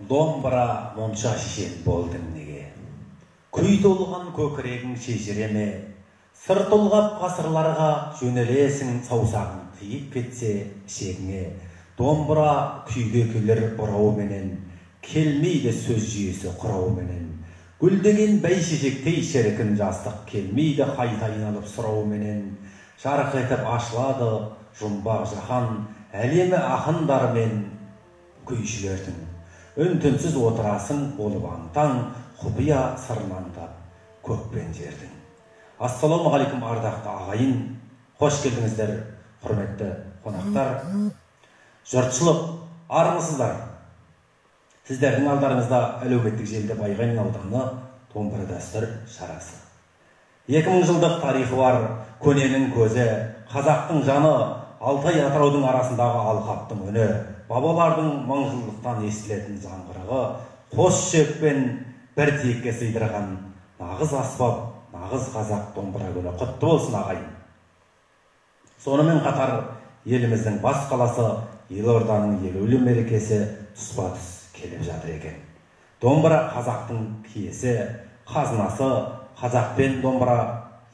домбыра монша шешен болдың неге? Күй толған көкірегің шешіреме? Сыр толғап ғасырларға жөнелесің, саусағың тиіп кетсе ішегіңе. Домбыра күйге келер бұрауменен, келмейді сөз жүйесі құрауменен. Гүлдеген бәйшешектей шіркін жастық келмейді қайта айналып сұрауменен. Жарық етіп ашылады жұмбақ жаһан, әлемі ақындармен күйшілердің. Үн-түнсіз отырасың болып аң-таң, құпия сырнаңдап көкпен жердің. Ассалаумағалейкум ардақты ағайын, қош келдіңіздер, құрметті қонақтар. Жұртшылық, армысыздар. Сіздердің алдарыңызда әлеуметтік желіде байғанин ауданы домбыра дәстүр шарасы. 2000 жылдық тарихы бар көненің көзі, қазақтың жаны, Алтай Атыраудың арасындағы алқаптың үні, бабалардың мыңжылдықтан естілетін жаңғырығы, қос шекпен бір тиекке сыйдырған нағыз аспап, нағыз қазақ домбыра күні құтты болсын ағайын. Сонымен қатар еліміздің бас қаласы Елорданың елеулі мерекесі тұспа-тұс келіп жатыр екен. Домбыра қазақтың киесі, қазынасы, қазақ пен домбыра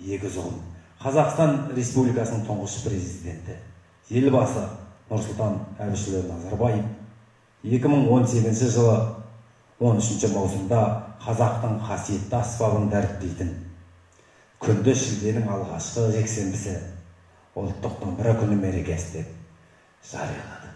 егіз ұғым. Қазақстан Республикасының тұңғыш президенті, елбасы Нұрсұлтан Әбішұлы Назарбаев 2018 жылы 13 маусымда қазақтың қасиетті аспабын дәріптейтін күнді шілденің алғашқы жексенбісі ұлттық домбыра күні мерекесі деп жариялады.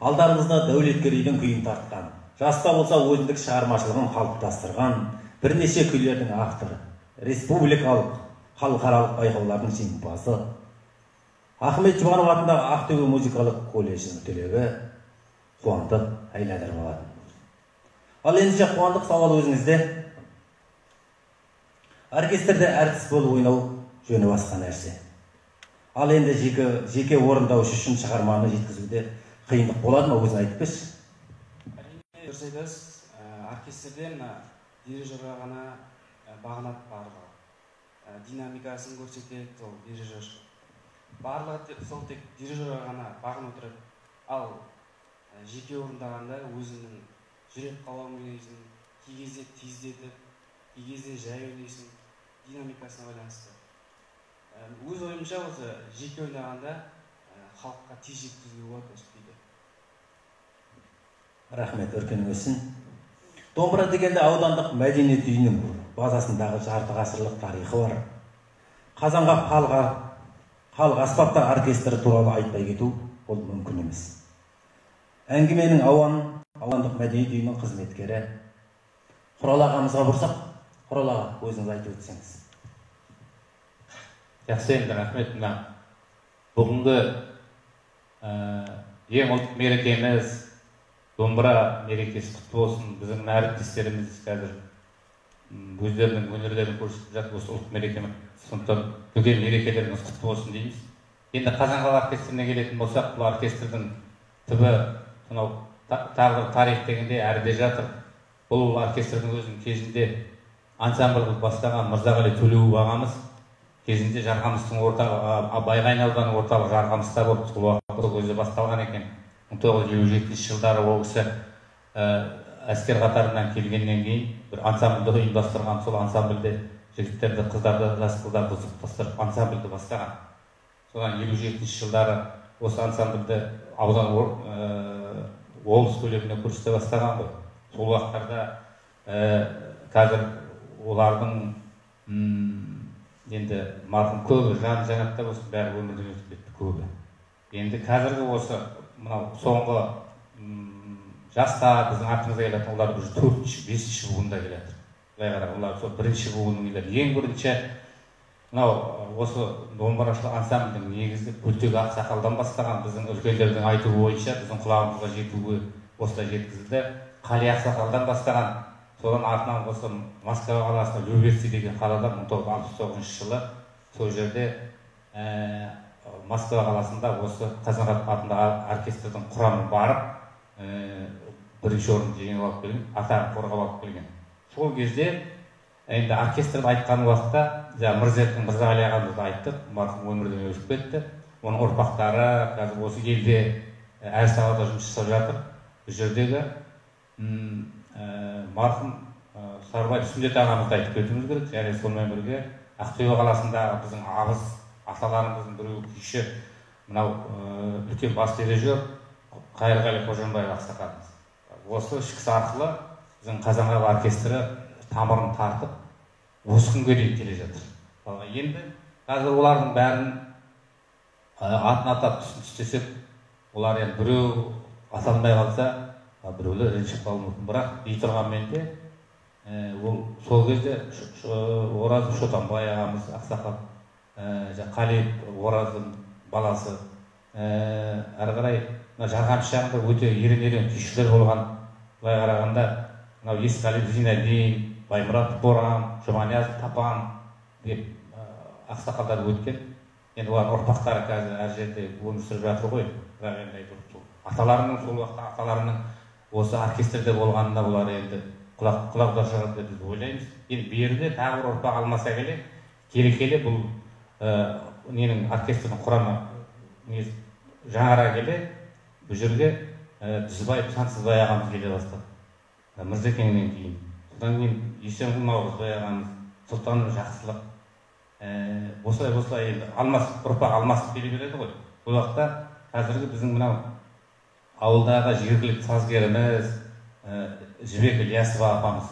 Алдарыңызда дәулеткерейдің күйін тартқан, жаста болса өзіндік шығармашылығын қалыптастырған бірнеше күйлердің авторы, республикалық, халықаралық байқаулардың жеңімпазы, Ахмет Жұбанов атындағы Ақтөбе музыкалық колледжінің түлегі Қуандық Айладыр болатын. Ал ендеше Қуандық, сауал өзіңізде. Оркестрде әртіс болып ойнау жөні басқа нәрсе. Ал енді жеке орындаушы үшін шығарманы жеткізуде қиындық болады ма, өзің айтып берші? Әрине, дұрыс айтасыз. Оркестрден дирижерға ғана бағынат барлығы. Динамикасын көрсетеді сол дирижер. Барлығы сол тек дирижерға ғана бағын отырады. Ал жеке орындағанда өзінің жүрек қалауын ойлайсың, кей кезде тездетіп, кей кезде жай ойлайсың, динамикасына байланысты. Өз ойымша осы жеке ойнағанда халыққа тез жеткізуге болады осы күйді. Рахмет, өркенің өсін. Домбыра дегенде аудандық мәдениет үйінің базасындағы жарты ғасырлық тарихы бар. Қазанғап халық аспаптар оркестрі туралы айтпай кету ол мүмкін емес. Әңгіменің аудандық мәдениет үйінің қызметкері Құрал ағамызға бұрсақ, Құрал аға, өзіңіз айтып өтсеңіз. Жақсы, енді рахмет. Мына бүгінгі ең ұлттық мерекеміз домбыра мерекесі құтты болсын. Біздің әріптестеріміз қазір өздерінің өнерлерін көрсетіп жатыр осы ұлттық мерекемен. Сондықтан бүгін мерекелеріңіз құтты болсын дейміз. Енді Қазанғап оркестріне келетін болсақ, бұл оркестрдің түбі сонау тағдыр тарих дегенде әріде жатыр. Бұл оркестрдің өзінің кезінде ансамбль қылып бастаған Мырзағали Төлеуов ағамыз кезінде Жарқамыстың Байғанин ауданы орталық Жарқамыста болып сол уақытта өзі басталған екен. 1957 жылдары ол кісі әскер қатарынан келгеннен кейін бір ансамбльді ұйымдастырған. Сол ансамбльде жігіттерді, қыздарды, жас қыздарды топтастырып ансамбльді бастаған. Содан 57 жылдары осы ансамбльді аудан облыс көлеміне көрсете бастаған ғой. Сол уақыттарда қазір олардың енді марқұм көбі жан жанатта болсын, бәрі өмірден өтіп кетті көбі. Енді қазіргі осы мынау соңғы жаста біздің артымызда келетін олар уже 4-5 буында келеді. Былай қарап, олар сол бірінші буынның келеді. Ең бірінші мынау осы домбырашылық ансамбльдің негізі Көлтек Ақсақалдан бастаған, біздің үлкендердің айтуы бойынша біздің құлағымызға жетуі осылай жеткізілді. Қали Ақсақалдан бастаған, содан артынан осы Москва қаласында Люберцы деген қалада 1969 жылы сол жерде Москва қаласында осы Қазанғап атындағы оркестрдің құрамы барып, бірінші орын жеңіп алып келген, атағын қорғап алып келген. Сол кезде енді оркестрді айтқан уақытта Мырзеттің Мырзағали ағамызды айттық, марқұм өмірден өтіп кетті. Оның ұрпақтары қазір осы елде әр салада жұмыс жасап жатыр. Бұл жердегі марқұм Сарыбай Сүндет ағамызды айтып кетуіміз керек. Және сонымен бірге Ақтөбе қаласындағы біздің абыз аталарымыздың біреуі күйші, мынау үлкен бас дирижер Қайырғали Қожанбаев ақсақалымыз. Осы ішкісі арқылы біздің Қазанғап оркестрі тамырын тартып, осы күнге дейін келе жатыр. Енді қазір олардың бәрін атын атап түстесек, олар енді біреу аталмай қалса, біреулер ренжіп қалуы мүмкін. Бірақ дей тұрғанмен де ол сол кезде Оразов Шотанбай ағамыз ақсақал, Қали Ораздың баласы, әрі қарай Жарқамыс жағында өте ерен күйшілер болған. Былай қарағанда Есқалиев Зинадин, Баймұрат Боран, Жұманиязов Тапан деп ақсақалдар өткен. Енді олардың ұрпақтары қазір әр жерде өмір сүріп жатыр ғой. Бірақ енді аталарының сол уақытта аталарының осы оркестрде болғанында олар енді құлақта шығады деп ойлаймыз. Енді берде тағы бір ұрпақ алмаса келе бұл ненің оркестрдің құрамы жаңара келе бұл жерге Жүзбаев Сансызбай ағамыз келе бастады. Мырзекеңнен кейін. Содан кейін Есенғұл Наурызбай ағамыз, Сұлтан Жақсылық. Осылай енді ұрпақ алмасып келе береді ғой. Бұл уақытта қазіргі біздің мынау ауылдағы жергілікті сазгеріміз Жібек Ілиясова апамыз,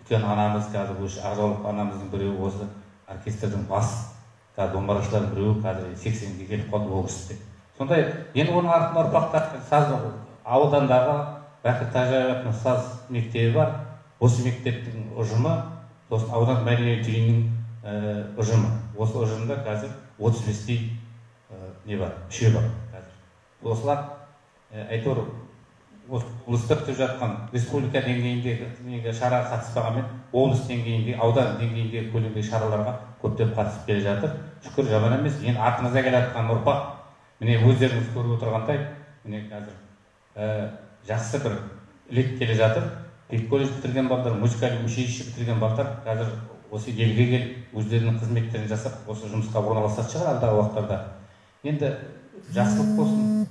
үлкен анамыз, қазір осы Ақжаулық анамыздың біреуі осы оркестрдің бас домбырашылардың біреуі қазір 80-ге келіп қалды ол кісі. Сондай, енді оның артында ұрпақтар саз аудандағы Бақыт Тажаевтың саз мектебі бар. Осы мектептің ұжымы, сосын аудан мәдениет үйінің ұжымы. Осы ұжымда қазір 35-тей мүше бар қазір. Осылар әйтеуір облыстық өтіп жатқан республика деңгейіндегі шараға қатыспағанмен, облыс деңгейінде, аудан деңгейіндегі көлемдегі шараларға көптеп қатысып келе жатыр. Шүкір, жаман емес. Енді артымызда келе жатқан ұрпақ, міне өздеріңіз көріп отырғандай, міне қазір жақсы бір лек келе жатыр. Педколледж бітірген балдар, музыкалық училище бітірген балдар қазір осы елге келіп, өздерінің қызметтерін жасап, осы жұмысқа орналасатын шығар алдағы уақыттарда. Енді жақсылық болсын,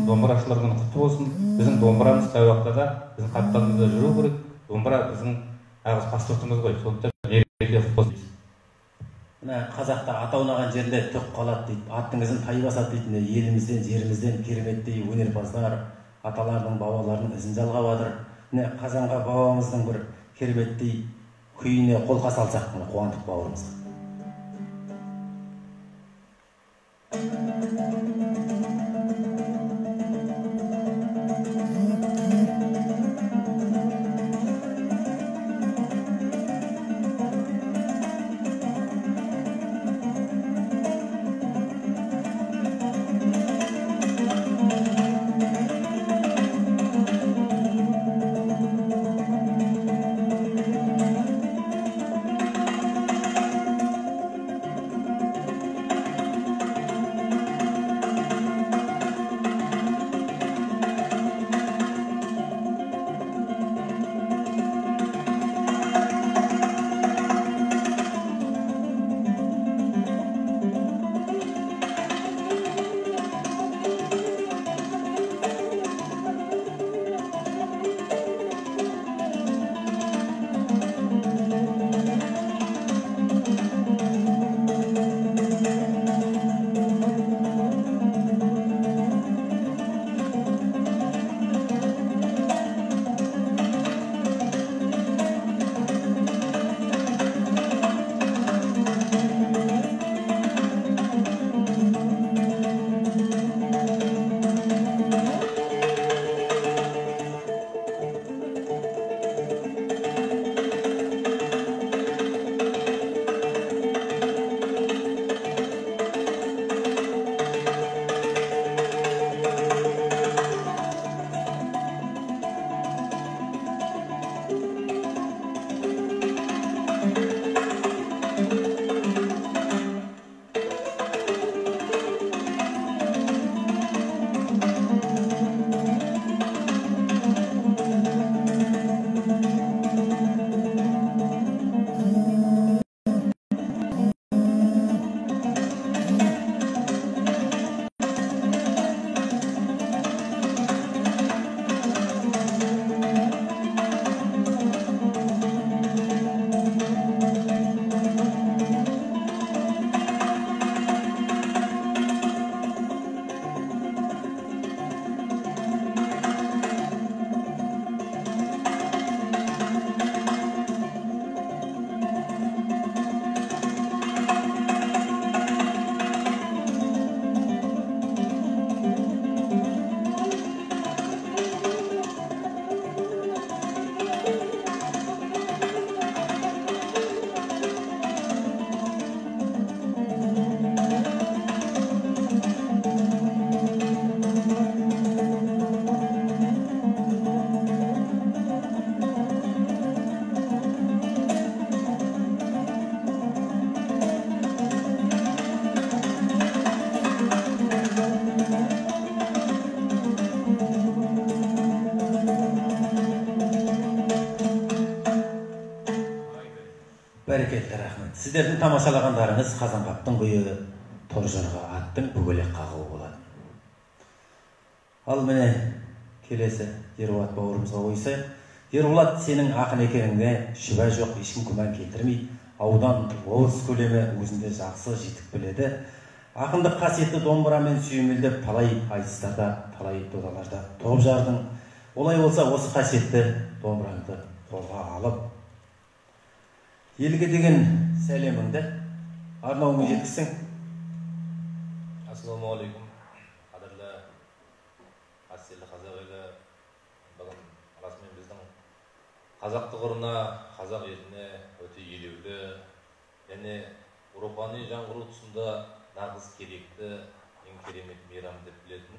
домбырашылар күні құтты болсын. Біздің домбырамыз қай уақытта да біздің қапталымызда жүру керек. Домбыра біздің ағыз паспортымыз ғой. Сондықтан мереке құтты болсын. Мына қазақта ата ойнаған жерінде түк қалады дейді, аттың ізін тай басады дейді. Елімізден, жерімізден кереметтей өнерпаздар аталарының, бабаларының ізін жалғап жатыр. Міне Қазанғап бабамыздың бір кереметтей күйіне қолқа салсақ, қуандық бауырымызға. Бәрекелді, рахмет. Сіздердің тамашалағандарыңыз Қазанғаптың күйі Торжорға аттың бүгелек қағуы болады. Ал міне келесі Ерболат бауырымызға ойсайық. Ерболат, сенің ақын екеніңде шүбә жоқ, ешкім күмән келтірмей, аудан облыс көлемі өзінде жақсы жетік біледі. Ақындық қасиетті домбырамен сүйемелдеп талай айтыстарда, талай додаларда топ жардың. Олай болса, осы қасиетті домбыраңды қолға алып, елге деген сәлеміңді арнауыңа жеткізсең. Ассалаумағалейкум, қадірлі қастерлі қазақ елі. Бүгін расымен біздің қазақ тұғырына, қазақ еліне өте елеулі және рухани жаңғыру тұсында нағыз керекті, ең керемет мейрам деп білетін,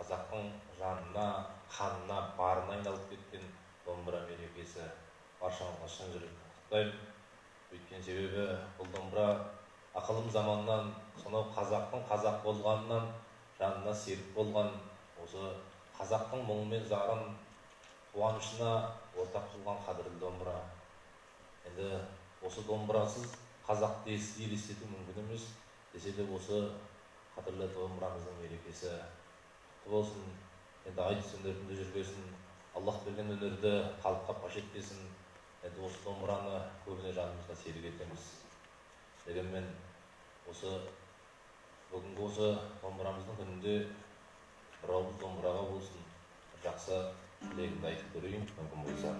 қазақтың жанына, қанына, барына айналып кеткен домбыра мерекесі. Баршаңызға шын жүректен құттықтаймын. Өйткені себебі бұл домбыра ақылым заманнан, сонау қазақтың қазақ болғанынан жанына серік болған, осы қазақтың мұңы мен зарын қуанышына ортақ қылған қадірлі домбыра. Енді осы домбырасыз қазақты елестету мүмкін емес. Десе де осы қадірлі домбырамыздың мерекесі құтты болсын. Енді айтыс өнерінде жүргесін, Аллах берген өнерді халыққа паш етпесін. Енді осы домбыраны көбіне жанымызға серік етеміз. Дегенмен осы бүгінгі осы домбырамыздың күнінде бір ауыз домбыраға болсын, жақсы тілегімді айтып көрейін, мүмкін болса.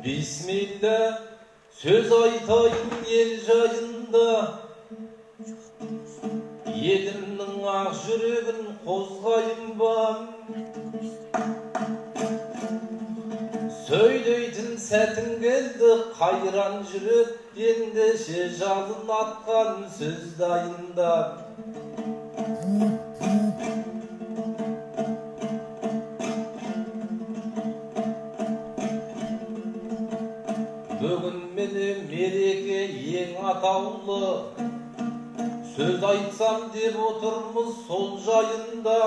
Бисмилля, сөз айтайын ел жайында, елімнің ақ жүрегін қозғайын ба. Сөйлейтін сәтің келді, қайран жүрек, ендеше жалын атқан сөз дайында. Бүгін мені мереке ең атаулы, сөз айтсам деп отырмыз сол жайында.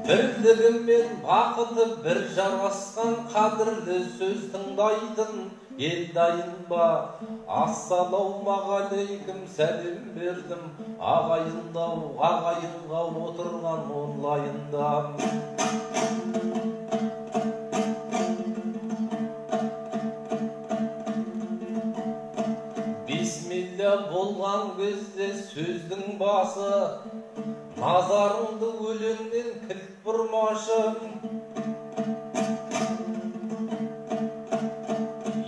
Бірлігі мен бақыты бір жарасқан қадірлі сөз тыңдайтын ел дайын ба. Ассалаумағалейкум, сәлем бердім ағайынға отырған онлайында. Бисмилля болған кезде сөздің басы, назарыңды өлеңнен кілт бұрмашы.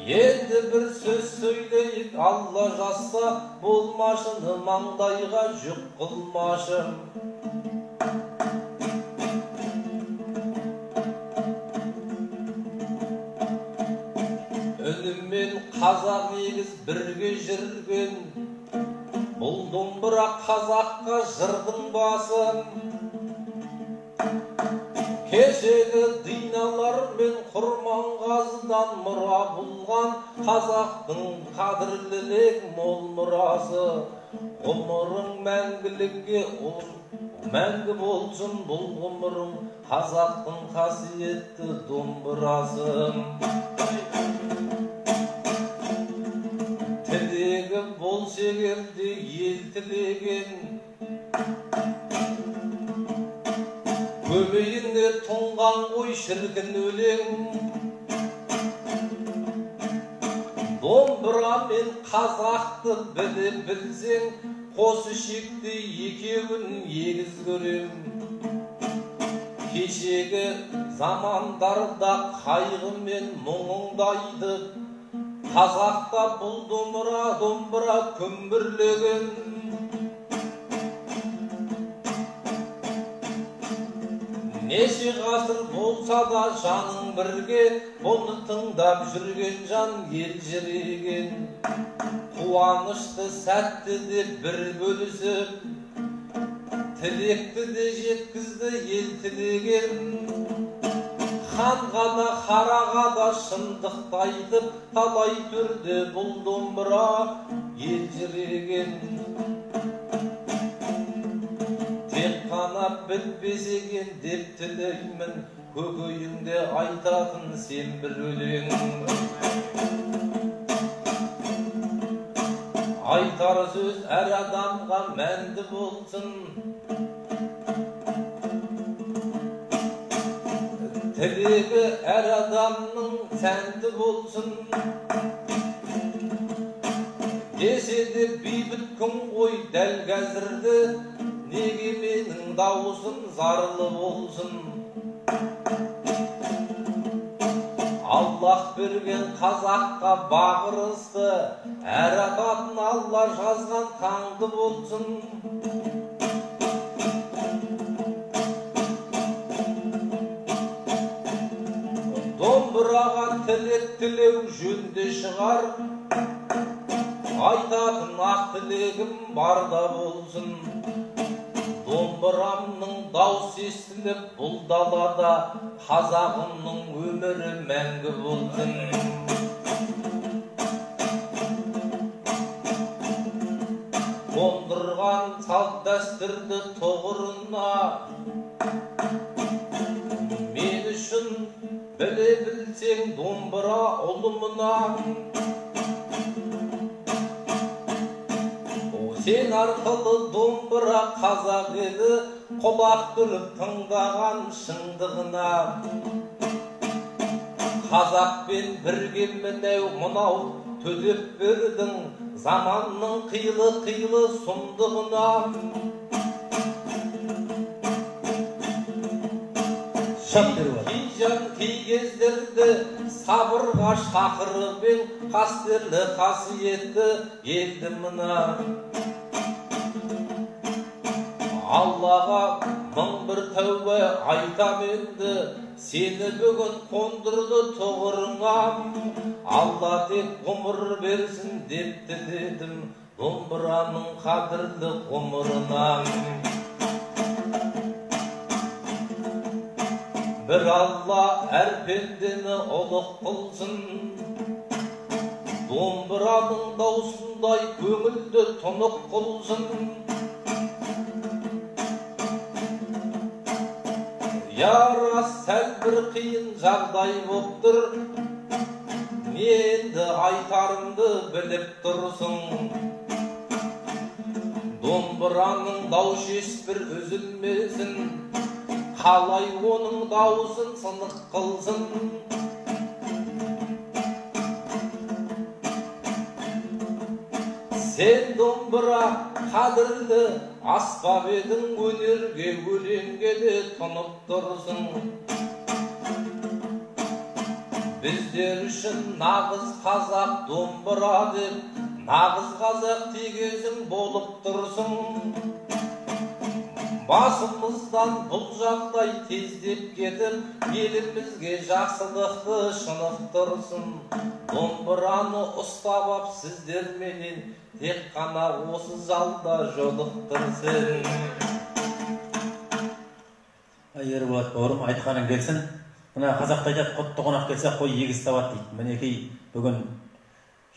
Енді бір сөз сөйлейік, Алла жазса болмашыны маңдайға жүк қылмашы. Үніммен қазақ егіз бірге жүрген, бұл домбыра қазаққа жырдың басын. Кешегі диналар мен Құрманғазыдан мұра бұлған қазақтың қадірлілік мол мұрасы. Ғұмырың мәңгілікке мәңгі болсын бұл ғұмырың, қазақтың қасиетті домбырасы. Тілегі бол шегерде ел тілеген, көмейіне тұнған қой шіркін өлең. Домбыра мен қазақты біле білсең, қос ішекті екеуін егіз көрем. Кешегі замандарда қайғы мен мұңыңдайды, қазақта бұл домбыра күмбірлеген. Неше ғасыр болса да жаның бірге, бұны тыңдап жүрген жан ел жүреген. Қуанышты сәтті де бір бөлісіп, тілекті де жеткізді ел тілеген. Хан ғана қараға да шындықты айтып, талай түрде бұл домбыра ел жүреген. Тек қана бітпес екен деп тілеймін, көкейіңде айтатын сен бір өлең. Айтар сөз әр адамға мәнді болсын, тілегі әр адамның сәнді болсын. Десе де бейбіт күн ғой дәл қазірді, неге менің дауысым зарлы болсын. Аллах берген қазаққа бағырысты, әр ататын Алла жазған таңды болсын. Домбыраға тілек тілеу жөнде шығар, айтатын ақ тілегім барда болсын. Домбырамның дауыс естіліп бұл далада, қазағымның өмірі мәңгі болсын. Қондырған салт дәстүрді тұғырына, мен үшін біле білсең домбыра ұлымына. Сен арқылы домбыра қазақ еді, құлақ түріп тыңдаған шындығына. Қазақпен бірге мынау төтеп бердің, заманның қилы сұмдығына. Кей жан кей кездерді сабырға шақырып ең, қастерлі қасиетті елді мына. Аллаға мың бір тәубе айтам енді, сені бүгін қондырды тұғырыңа. Алла тек ғұмыр берсін деп тіледім, домбыраның қадірлі ғұмырына. Bir Allah әр пендені ұлық қылсын, домбыраның даусындай көңілді тұнық қылсын. Яра сәл бір қиын жағдай боптыр, енді айтарымды біліп тұрсың. Домбыраның дауыс ешбір үзілмесін, қалай оның дауысын сынық қылсын. Сен домбыра қадірлі аспап едің, өнерге өлеңге де тұнып тұрсың. Біздер үшін нағыз қазақ домбыра деп, нағыз қазақ тегезің болып тұрсың. Басымыздан бұл жағдай тездеп кетіп, елімізге жақсылықты шынықтырсын. Домбыраны ұстап ап сіздерменен тек қана осы залда жолықтырсын. Ерболат бауырым, айтқаның келсін. Мына қазақта айтады, құтты қонақ келсе қой егіз табады дейді. Мінекей бүгін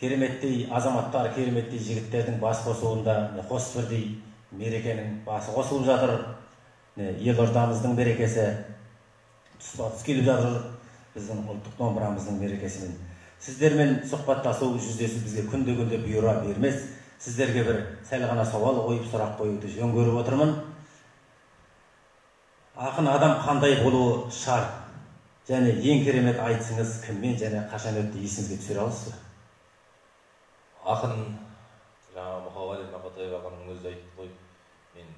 кереметтей азаматтар, кереметтей жігіттердің бас қосуында қос бірдей мерекенің басы қосылып жатыр. Елордамыздың берекесі тұспа-тұс келіп жатыр біздің ұлттық домбырамыздың мерекесімен. Сіздермен сұхбаттасу, жүздесу бізге күнде бұйыра бермес. Сіздерге бір сәл ғана сауал қойып, сұрақ қоюды жөн көріп отырмын. Ақын адам қандай болуы шарт? Және ең керемет айтсыңыз кіммен және қашан өтті, есіңізге түсіре аласыз ба? Ақын жаңа Мұқағали Мақатаев ағаның өзі айтты ғой, мен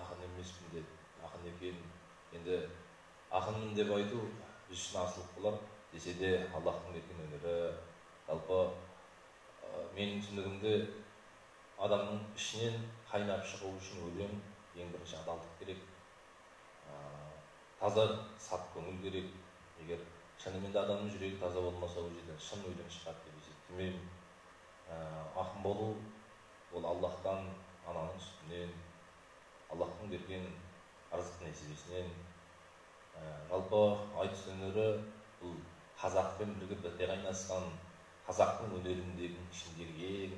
ақын емеспін деп. Ақын екенін, енді ақынмын деп айту біз үшін асылық болар, десе де Аллахтың берген өнері. Жалпы менің түсінігімде адамның ішінен қайнап шығу үшін өлең ең бірінші адалдық керек, таза сап көңіл керек. Егер шынымен де адамның жүрегі таза болмаса, ол жерден шын өлең шығады деп есептемеймін. Ақын болу ол Аллахтан, ананың сүтінен, Аллахтың берген арзық несібесінен. Жалпы айтыс өнері бұл қазақпен бірге біте қайнасқан қазақтың өнеріндегі ішіндегі ең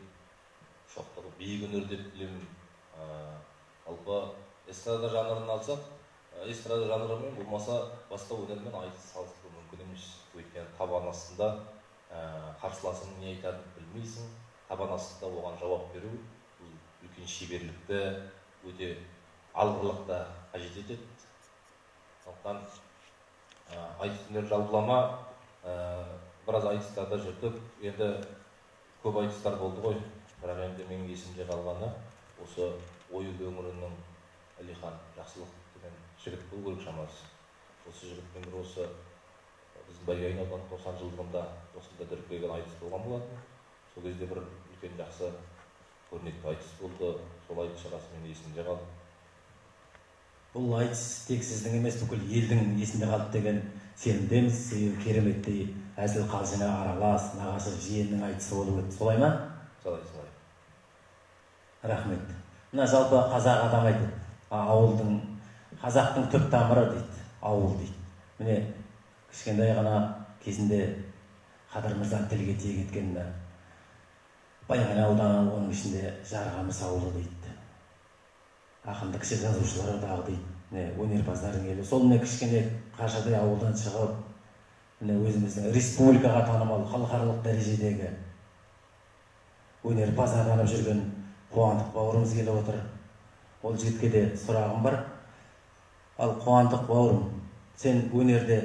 шоқтығы биік өнер деп білемін. Жалпы эстрада жанрын алсақ, эстрада жанрымен болмаса басқа өнермен айтыс салыстыру мүмкін емес. Өйткені табан астында қарсыласың не айтатынын білмейсің. Табан астында оған жауап беру бұл үлкен шеберлікті, өте алғырлықты қажет етеді. Сондықтан айтыс өнер жалпылама біраз айтыстарда жүрдік. Енді көп айтыстар болды ғой. Бірақ енді менің есімде қалғаны осы Ойыл өңірінің Әлихан Жақсылық деген жігіт болу керек шамасы. Осы жігітпен бір осы біздің Байғайын ауданының 90 жылдығында осында дүркіреген айтыс болған болатын. Сол кезде бір үлкен жақсы көрнекті айтыс болды. Сол айтыс шарасымен есімде қалды. Бұл айтыс тек сіздің емес, бүкіл елдің есінде қалды деген сенімдеміз. Себебі кереметтей әзіл қалжыңы аралас, нағашы жиеннің айтысы болып өтті. Солай ма? Солай. Рахмет. Мына жалпы қазақ адам айтады, ауылдың, қазақтың түп тамыры дейді, ауыл дейді. Міне кішкентай ғана кезінде Қадыр Мырза тілге тиек еткен Байғанин ауданы, оның ішінде Жарғамыс ауылы дейді. Ақынды кіші жазушылары дағы дейді. Өнерпаздардың елі. Сол міне кішкене қажыдай ауылдан шығып, міне өзіміздің республикаға танымал халықаралық дәрежедегі өнерпаз атанып жүрген Қуандық бауырымыз келіп отыр. Ол жігітке де сұрағым бар. Ал Қуандық бауырым, сен өнерде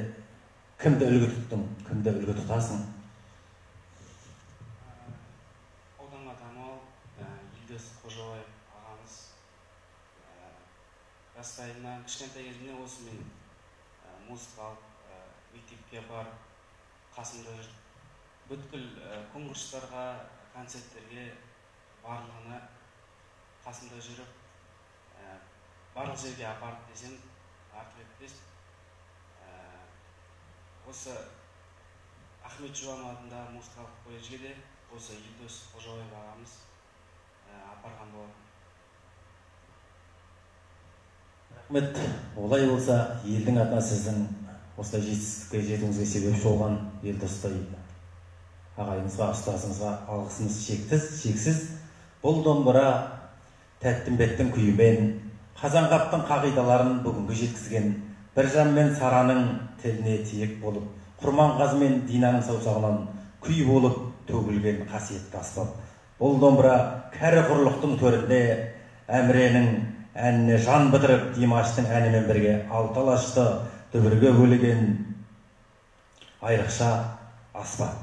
кімді үлгі тұттың, кімді үлгі тұтасың? Ауданға танымал Елдос Қожабаев ағамыз. Жастайымнан, кішкентай кезімнен осы мен музыкалық мектепке барып, қасымда жүріп, бүткіл конкурстарға, концерттерге барлығына қасымда жүріп, барлық жерге апарып десем, артық етпес. Осы Ахмет Жұбанов атындағы музыкалық колледжге де осы Елдос Қожабаев ағамыз апарған болатын. Рахмет. Олай болса, елдің атына сіздің осылай жетістікке жетуіңізге себепші болған Елдостай ағайыңызға, ұстазыңызға алғысымыз шексіз. Бұл домбыра тәттімбеттің күйімен, Қазанғаптың қағидаларын бүгінгі жеткізген, Біржан мен Сараның тіліне тиек болып, Құрманғазы мен Динаның саусағынан күй болып төгілген қасиетті аспап. Бұл домбыра кәрі құрлықтың төрінде Әміренің әніне жан бітіріп, Димаштың әнімен бірге алталашты дүбірге бөлеген айрықша аспап.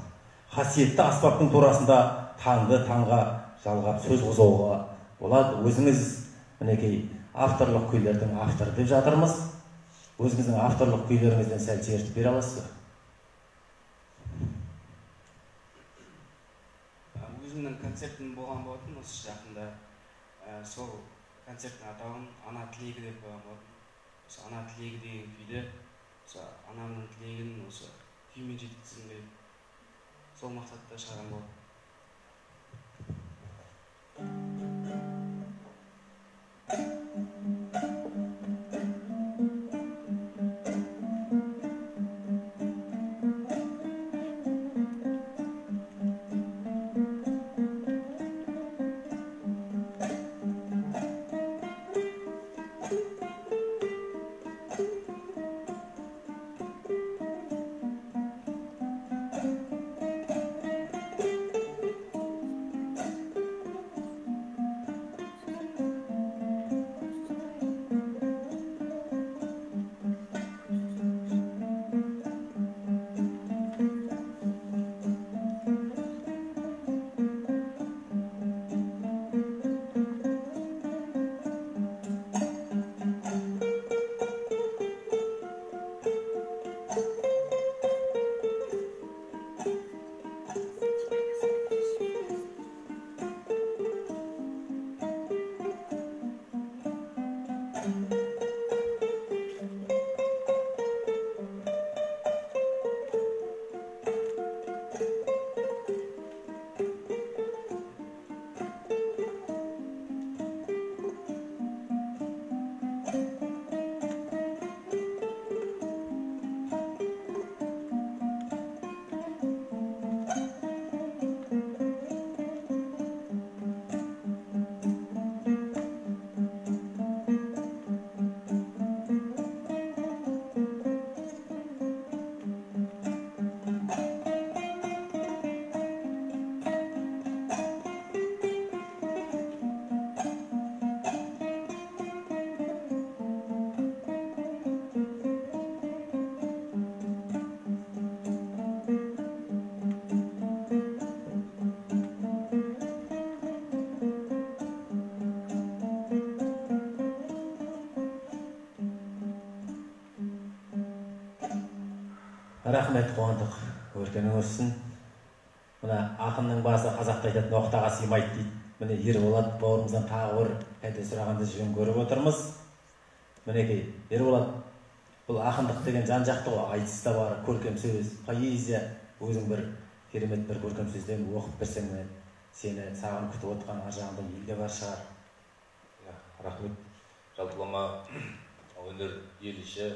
Қасиетті аспаптың турасында таңды таңға жалғап сөз қозғауға болады. Өзіңіз мінекей авторлық күйлердің авторы деп жатырмыз. Өзіңіздің авторлық күйлеріңізден сәл шертіп бере аласыз ба? Өзімнің концертім болған болатын осы жақында. Сол концерттің атауын Ана тілегі деп қойған болатын. Осы Ана тілегі деген күйде, анамның тілегін осы күймен жеткізгім келеді. Сол мақсатта шығарған болатын. Рахмет, қуандық. Өркенің өссін. Мына ақынның басы қазақта айтатын оқтаға сыймайды дейді. Міне Ерболат бауырымыздан тағы бір қайта сұрағанды жөн көріп отырмыз. Мінекей, Ерболат, бұл ақындық деген жан жақты ғой. Айтыс та бар, көркем сөз, поэзия. Өзің бір керемет бір көркем сөзден оқып берсең, сені саған күтіп отырған ар жағында елде бар шығар. Рахмет. Жалпылама өнер ел іші,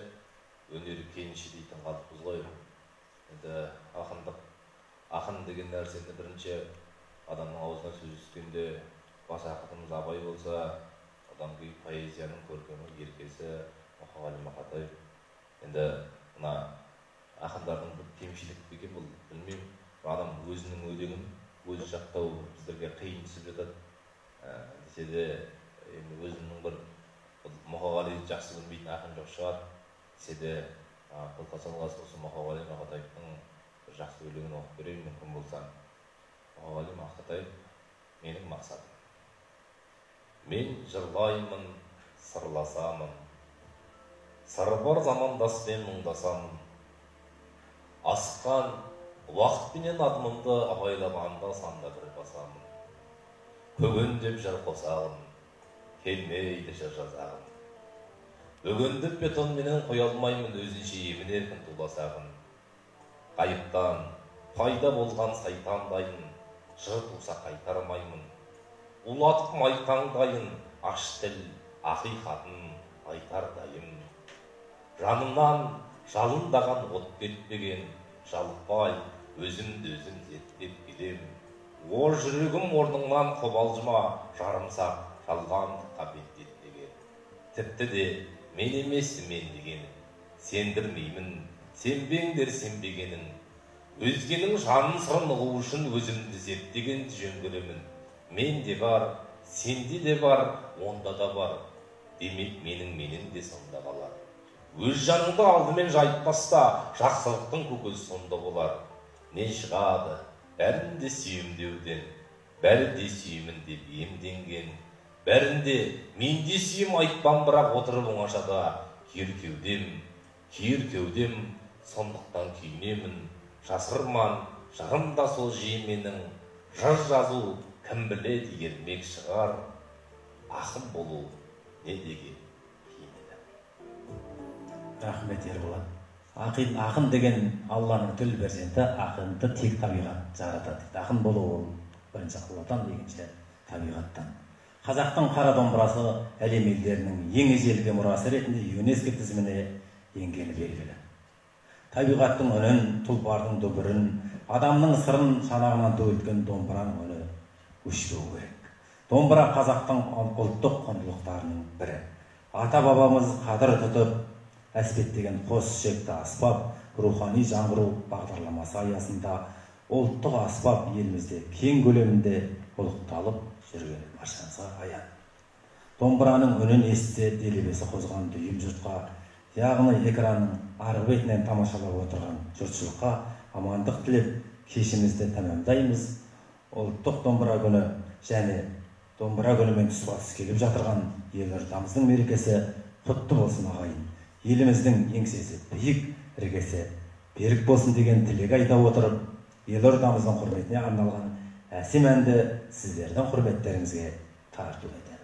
өнер кеніші дейтін қалыппыз ғой. Енді ақын деген нәрсені бірінші адамның аузына сөз түскенде бас ақынымыз Абай болса, одан кейін поэзияның көркемі, еркесі Мұқағали Мақатаев. Енді мына ақындардың бір кемшілік екен, бұл білмеймін. Адам өзінің өлеңін өзі жақтау біздерге қиын түсіп жатады. Десе де енді өзімнің бір Мұқағали жақсы білмейтін ақын жоқ шығар. Десе де Қолқа салғасы осы Мұқағали Мақатаевтың бір жақсы өлеңін оқып берейін, мүмкін болса. Мұқағали Мақатаев менің мақсатым. Мен жырлаймын, сырласамын, сыры бар замандаспен мұңдасамын. Асыққан уақытпенен адымымды абайлап анда-санда бір басамын. Көгендеп жыр қосағын, келмейді жыр жазағын. Өгендеп бетонменен қоя алмаймын, өзінше емін еркін туласағын. Қайыптан пайда болған сайтандайын, жыр туса қайтармаймын. Улатып майтаңдайын, аш тіл ақиқатын айтардайым. Жанымнан жалындаған от кетпеген, жалықпай өзімді өзім зерттеп келем. О жүрегім орныңнан қобалжыма, жарымсақ жалғандыққа беттетпеген. Тіпті де мен емес мен дегенін, сендірмеймін, сенбеңдер сенбегенін. Өзгенің жанын сырын ұғу үшін өзімді зерттеген жөн көремін. Мен де бар, сенде де бар, онда да бар. Демек менің де сонда қалар. Өз жаныңды алдымен жайып таста, жақсылықтың көкөзі сонда болар. Не шығады, бәрінде сүйемдеуден, бәрі де сүйемін деп емденген. Бәрінде мен де сүйем айтпам, бірақ отырып оңашада күйір кеудем, сондықтан күйінемін. Жасырман, жарым да сол жименің, жыр жазу кім біледі ермек шығар. Ақын болу не деген киінеді. Рахмет, Ерболат. Ақын деген Алланың түл перзенті, ақынды тек табиғат жаратады. Ақын болу ол бірінші Алладан, екінші табиғаттан. Қазақтың қара домбырасы әлем елдерінің ең ежелгі мұрасы ретінде ЮНЕСКО тізіміне енгені белгілі. Табиғаттың үнін, тұлпардың дүбірін, адамның сырын шанағынан төгілткен домбыраның үні өшпеу керек. Домбыра қазақтың ұлттық құндылықтарының бірі. Ата-бабамыз қадір тұтып әспеттеген қос ішекті аспап рухани жаңғыру бағдарламасы аясында ұлттық аспап елімізде кең көлемінде ұлықталып жүргені баршаңызға аян. Домбыраның үнін естісе делебесі қозған дүйім жұртқа, яғни экранның арғы бетінен тамашалап отырған жұртшылыққа амандық тілеп кешімізді тәмамдаймыз. Ұлттық домбыра күні және домбыра күнімен тұспа-тұс келіп жатырған елордамыздың мерекесі құтты болсын ағайын. Еліміздің еңсесі биік, іргесі берік болсын деген тілек айта отырып, елордамыздың құрметіне арналған әсем әнді сіздердің құрметтеріңізге тарту етемін.